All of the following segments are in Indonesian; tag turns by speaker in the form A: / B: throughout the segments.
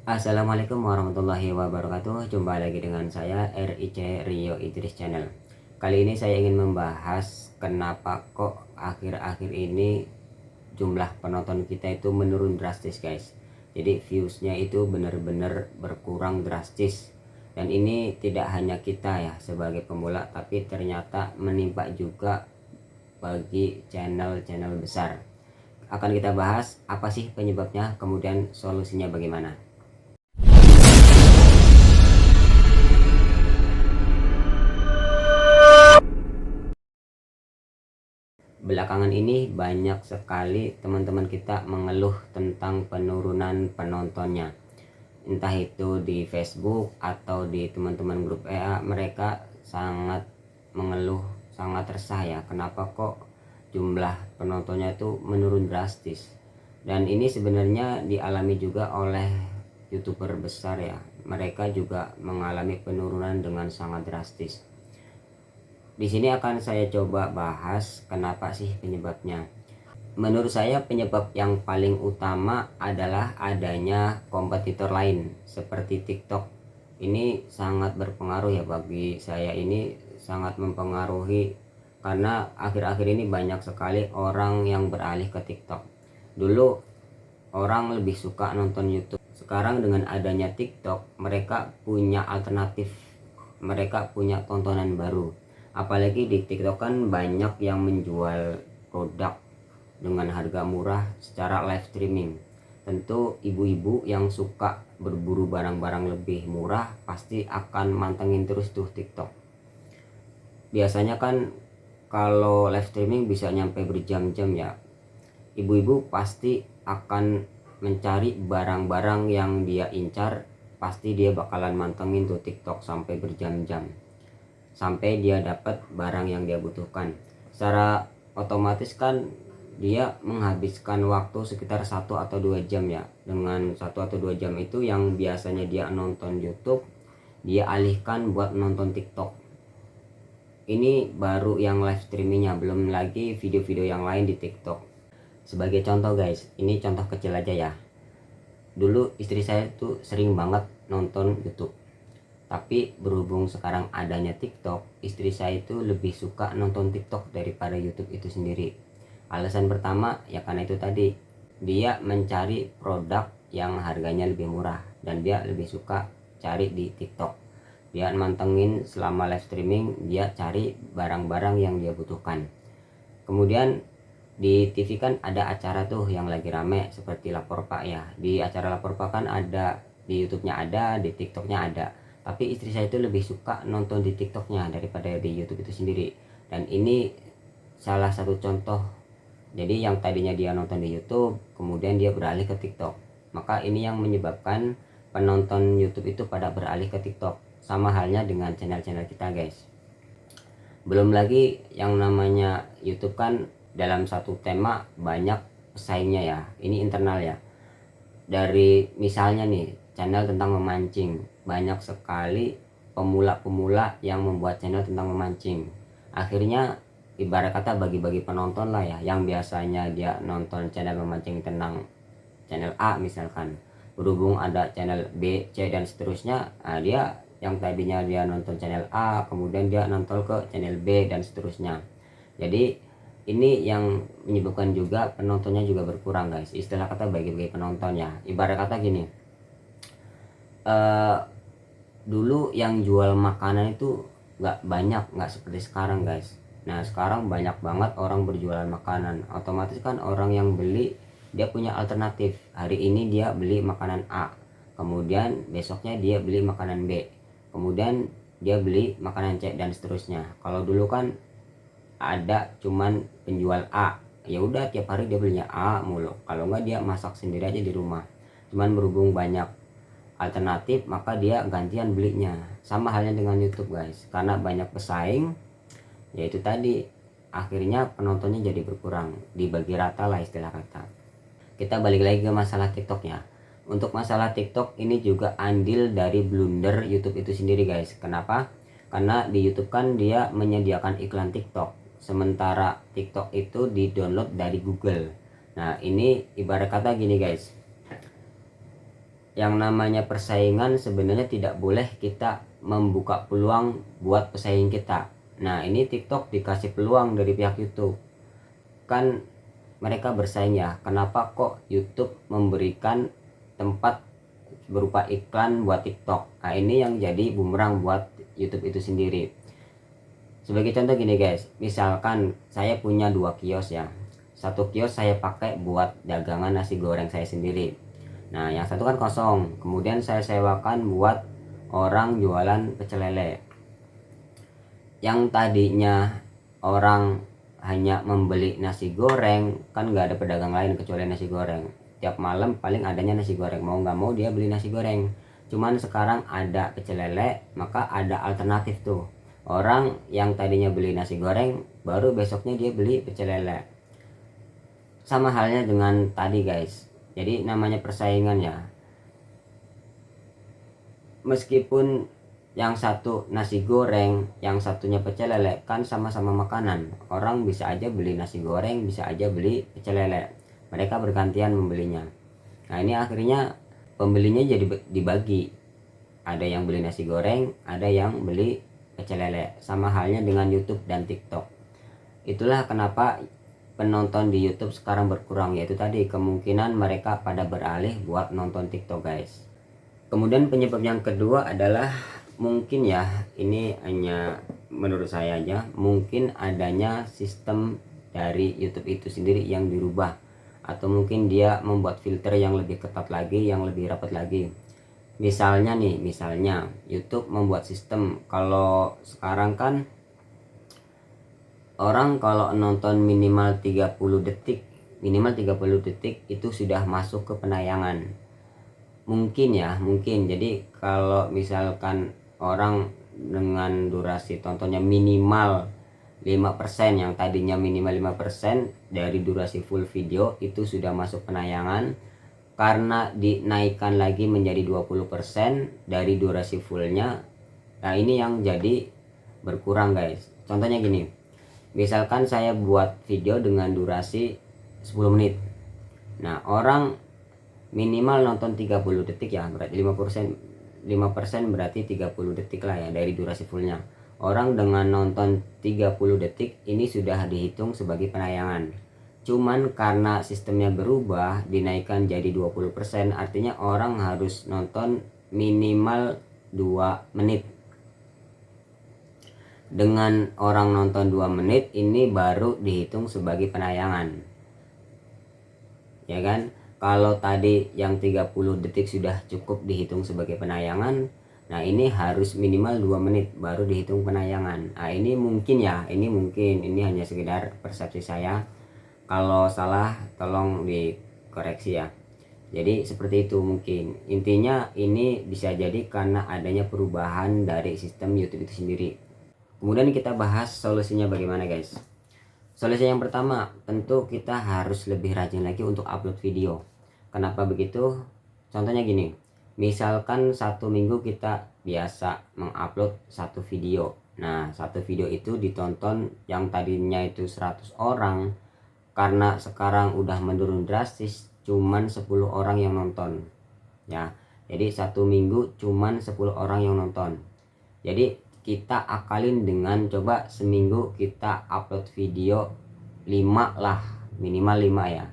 A: Assalamualaikum warahmatullahi wabarakatuh. Jumpa lagi dengan saya RIC Rio Idris Channel. Kali ini saya ingin membahas kenapa kok akhir-akhir ini jumlah penonton kita itu menurun drastis, guys. Jadi viewsnya itu benar-benar berkurang drastis. Dan ini tidak hanya kita ya sebagai pemula, tapi ternyata menimpa juga bagi channel-channel besar. Akan kita bahas apa sih penyebabnya, kemudian solusinya bagaimana. Belakangan ini banyak sekali teman-teman kita mengeluh tentang penurunan penontonnya. Entah itu di Facebook atau di teman-teman grup EA, mereka sangat mengeluh, sangat resah ya. Kenapa kok jumlah penontonnya itu menurun drastis? Dan ini sebenarnya dialami juga oleh YouTuber besar ya. Mereka juga mengalami penurunan dengan sangat drastis. Di sini akan saya coba bahas kenapa sih penyebabnya. Menurut saya penyebab yang paling utama adalah adanya kompetitor lain seperti TikTok. Ini sangat berpengaruh ya, bagi saya ini sangat mempengaruhi karena akhir-akhir ini banyak sekali orang yang beralih ke TikTok. Dulu orang lebih suka nonton YouTube. Sekarang dengan adanya TikTok, mereka punya alternatif, mereka punya tontonan baru. Apalagi di TikTok kan banyak yang menjual produk dengan harga murah secara live streaming. Tentu ibu-ibu yang suka berburu barang-barang lebih murah pasti akan mantengin terus tuh TikTok. Biasanya kan kalau live streaming bisa nyampe berjam-jam ya. Ibu-ibu pasti akan mencari barang-barang yang dia incar. Pasti dia bakalan mantengin tuh TikTok sampai berjam-jam, sampai dia dapat barang yang dia butuhkan. Secara otomatis kan dia menghabiskan waktu sekitar 1 atau 2 jam ya. Dengan 1 atau 2 jam itu yang biasanya dia nonton YouTube, dia alihkan buat nonton TikTok. Ini baru yang live streamingnya, belum lagi video-video yang lain di TikTok. Sebagai contoh guys, ini contoh kecil aja ya. Dulu istri saya tuh sering banget nonton YouTube, tapi berhubung sekarang adanya TikTok, istri saya itu lebih suka nonton TikTok daripada YouTube itu sendiri. Alasan pertama ya karena itu tadi, dia mencari produk yang harganya lebih murah dan dia lebih suka cari di TikTok. Dia mantengin selama live streaming, dia cari barang-barang yang dia butuhkan. Kemudian di TV kan ada acara tuh yang lagi rame seperti Lapor Pak ya. Di acara Lapor Pak kan ada, di YouTube-nya ada, di TikTok-nya ada. Tapi istri saya itu lebih suka nonton di TikTok-nya daripada di YouTube itu sendiri. Dan ini salah satu contoh. Jadi yang tadinya dia nonton di YouTube, kemudian dia beralih ke TikTok. Maka ini yang menyebabkan penonton YouTube itu pada beralih ke TikTok. Sama halnya dengan channel-channel kita guys. Belum lagi yang namanya YouTube kan dalam satu tema banyak pesaingnya ya. Ini internal ya. Dari misalnya nih channel tentang memancing, banyak sekali pemula-pemula yang membuat channel tentang memancing. Akhirnya ibarat kata bagi-bagi penonton lah ya. Yang biasanya dia nonton channel memancing tentang channel A misalkan, berhubung ada channel B, C dan seterusnya, dia yang tadinya dia nonton channel A kemudian dia nonton ke channel B dan seterusnya. Jadi ini yang menyebabkan juga penontonnya juga berkurang guys. Istilah kata bagi-bagi penonton ya. Ibarat kata gini, dulu yang jual makanan itu nggak banyak, nggak seperti sekarang guys. Nah sekarang banyak banget orang berjualan makanan, otomatis kan orang yang beli dia punya alternatif. Hari ini dia beli makanan A, kemudian besoknya dia beli makanan B, kemudian dia beli makanan C dan seterusnya. Kalau dulu kan ada cuman penjual A, ya udah tiap hari dia belinya A mulu, kalau enggak dia masak sendiri aja di rumah. Cuman berhubung banyak alternatif maka dia gantian belinya. Sama halnya dengan YouTube guys, karena banyak pesaing, yaitu tadi akhirnya penontonnya jadi berkurang, dibagi rata lah istilah kata. Kita balik lagi ke masalah TikTok ya. Untuk masalah TikTok ini juga andil dari blunder YouTube itu sendiri guys. Kenapa? Karena di YouTube kan dia menyediakan iklan TikTok, sementara TikTok itu di download dari Google. Nah ini ibarat kata gini guys, yang namanya persaingan sebenarnya tidak boleh kita membuka peluang buat pesaing kita. Nah, ini TikTok dikasih peluang dari pihak YouTube. Kan mereka bersaing ya. Kenapa kok YouTube memberikan tempat berupa iklan buat TikTok? Nah, ini yang jadi bumerang buat YouTube itu sendiri. Sebagai contoh gini guys, misalkan saya punya 2 kios ya. Satu kios saya pakai buat dagangan nasi goreng saya sendiri. Nah, yang satu kan kosong. Kemudian saya sewakan buat orang jualan pecel lele. Yang tadinya orang hanya membeli nasi goreng, kan nggak ada pedagang lain kecuali nasi goreng. Tiap malam paling adanya nasi goreng. Mau nggak mau dia beli nasi goreng. Cuman sekarang ada pecel lele, maka ada alternatif tuh. Orang yang tadinya beli nasi goreng, baru besoknya dia beli pecel lele. Sama halnya dengan tadi guys. Jadi namanya persaingan ya. Meskipun yang satu nasi goreng, yang satunya pecel lele, kan sama-sama makanan. Orang bisa aja beli nasi goreng, bisa aja beli pecel lele. Mereka bergantian membelinya. Nah, ini akhirnya pembelinya jadi dibagi. Ada yang beli nasi goreng, ada yang beli pecel lele. Sama halnya dengan YouTube dan TikTok. Itulah kenapa penonton di YouTube sekarang berkurang, yaitu tadi kemungkinan mereka pada beralih buat nonton TikTok guys. Kemudian penyebab yang kedua adalah mungkin ya, ini hanya menurut saya aja, mungkin adanya sistem dari YouTube itu sendiri yang dirubah, atau mungkin dia membuat filter yang lebih ketat lagi, yang lebih rapat lagi. Misalnya nih, misalnya YouTube membuat sistem kalau sekarang kan orang kalau nonton minimal 30 detik itu sudah masuk ke penayangan. Mungkin ya, mungkin. Jadi kalau misalkan orang dengan durasi tontonnya minimal 5%, yang tadinya minimal 5% dari durasi full video itu sudah masuk penayangan, karena dinaikkan lagi menjadi 20% dari durasi fullnya. Nah, ini yang jadi berkurang guys. Contohnya gini, misalkan saya buat video dengan durasi 10 menit. Nah, orang minimal nonton 30 detik ya, berarti 5% berarti 30 detik lah ya dari durasi fullnya. Orang dengan nonton 30 detik ini sudah dihitung sebagai penayangan. Cuman karena sistemnya berubah, dinaikkan jadi 20%, artinya orang harus nonton minimal 2 menit. Dengan orang nonton 2 menit ini baru dihitung sebagai penayangan. Ya kan? Kalau tadi yang 30 detik sudah cukup dihitung sebagai penayangan, nah ini harus minimal 2 menit baru dihitung penayangan. Nah, ini mungkin ya, ini hanya sekedar persepsi saya. Kalau salah tolong dikoreksi ya. Jadi seperti itu mungkin. Intinya ini bisa jadi karena adanya perubahan dari sistem YouTube itu sendiri. Kemudian kita bahas solusinya bagaimana guys. Solusi yang pertama, tentu kita harus lebih rajin lagi untuk upload video. Kenapa begitu? Contohnya gini, misalkan 1 minggu kita biasa mengupload 1 video. Nah, 1 video itu ditonton yang tadinya itu 100 orang, karena sekarang udah menurun drastis, cuman 10 orang yang nonton ya. Jadi 1 minggu cuman 10 orang yang nonton. Jadi kita akalin dengan coba seminggu kita upload video 5 lah, minimal 5 ya.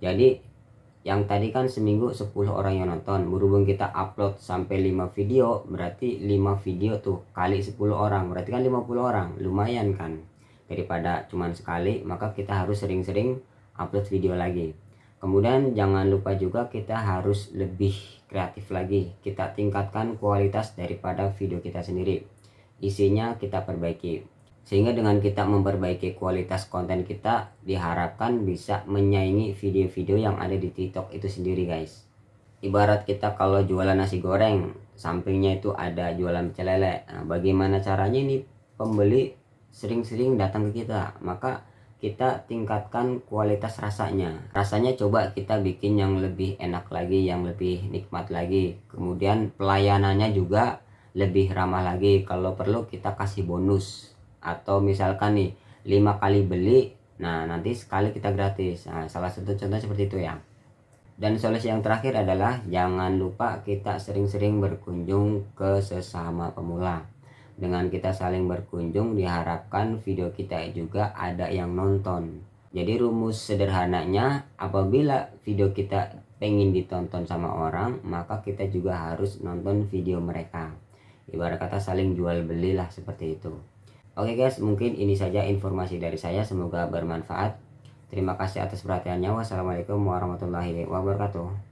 A: Jadi yang tadi kan seminggu 10 orang yang nonton, berhubung kita upload sampai 5 video, berarti 5 video tuh kali 10 orang, berarti kan 50 orang, lumayan kan. Daripada cuman sekali, maka kita harus sering-sering upload video lagi. Kemudian jangan lupa juga kita harus lebih kreatif lagi, kita tingkatkan kualitas daripada video kita sendiri. Isinya kita perbaiki, sehingga dengan kita memperbaiki kualitas konten kita, diharapkan bisa menyaingi video-video yang ada di TikTok itu sendiri guys. Ibarat kita kalau jualan nasi goreng, sampingnya itu ada jualan pecel lele. Nah, bagaimana caranya ini pembeli sering-sering datang ke kita? Maka kita tingkatkan kualitas rasanya. Rasanya coba kita bikin yang lebih enak lagi, yang lebih nikmat lagi. Kemudian pelayanannya juga lebih ramah lagi. Kalau perlu kita kasih bonus, atau misalkan nih 5 kali beli, nah nanti sekali kita gratis. Nah, salah satu contoh seperti itu ya. Dan solusi yang terakhir adalah jangan lupa kita sering-sering berkunjung ke sesama pemula. Dengan kita saling berkunjung diharapkan video kita juga ada yang nonton. Jadi rumus sederhananya, apabila video kita pengen ditonton sama orang, maka kita juga harus nonton video mereka. Ibarat kata saling jual belilah, seperti itu. Oke guys, mungkin ini saja informasi dari saya, semoga bermanfaat. Terima kasih atas perhatiannya. Wassalamualaikum warahmatullahi wabarakatuh.